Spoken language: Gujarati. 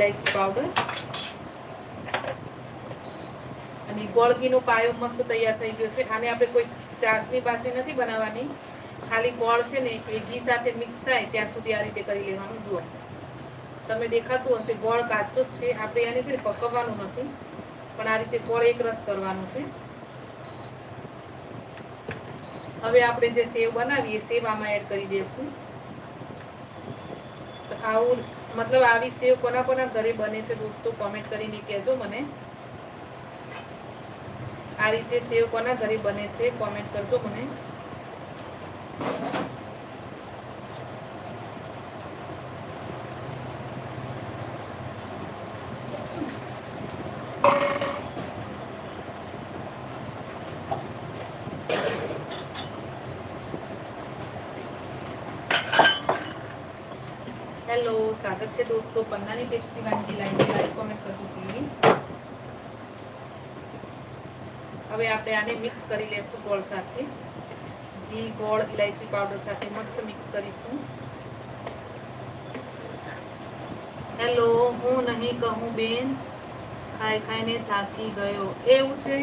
ઇલાયચી પાવડર અને ગોળ ઘીનો પાયો મસ્ત તૈયાર થઈ ગયો છે. આને આપણે કોઈ ચાસણી બાસણી નથી બનાવવાની, ખાલી ગોળ છે ને એ ઘી સાથે મિક્સ થાય ત્યાં સુધી આ રીતે કરી લેવાનું. જુઓ તમે દેખાતું હશે ગોળ કાચો જ છે, આપણે એને છે ને પકવવાનું નથી, પણ આ રીતે ગોળ એક રસ કરવાનું છે. હવે આપણે જે સેવ બનાવીએ સેવ આમાં એડ કરી દઈશું. તો આવું મતલબ આવી સેવ કોના કોના ઘરે બને છે દોસ્તો કોમેન્ટ કરીને કહેજો મને. આ રીતે સેવ કોના ઘરે બને છે કોમેન્ટ કરજો મને. હેલો, સ્વાગત છે દોસ્તો પન્નાની ટેસ્ટી વાનગી લાઈક કોમેન્ટ કરજો પ્લીઝ. હવે આપણે આને મિક્સ કરી લેશું ગોળ સાથે. ઘી ગોળ ઇલાયચી પાવડર સાથે મસ્ત મિક્સ કરીશું. હેલો, હું નહીં કહું બેન, ખાઈ ખાઈને થાકી ગયો. એવું છે?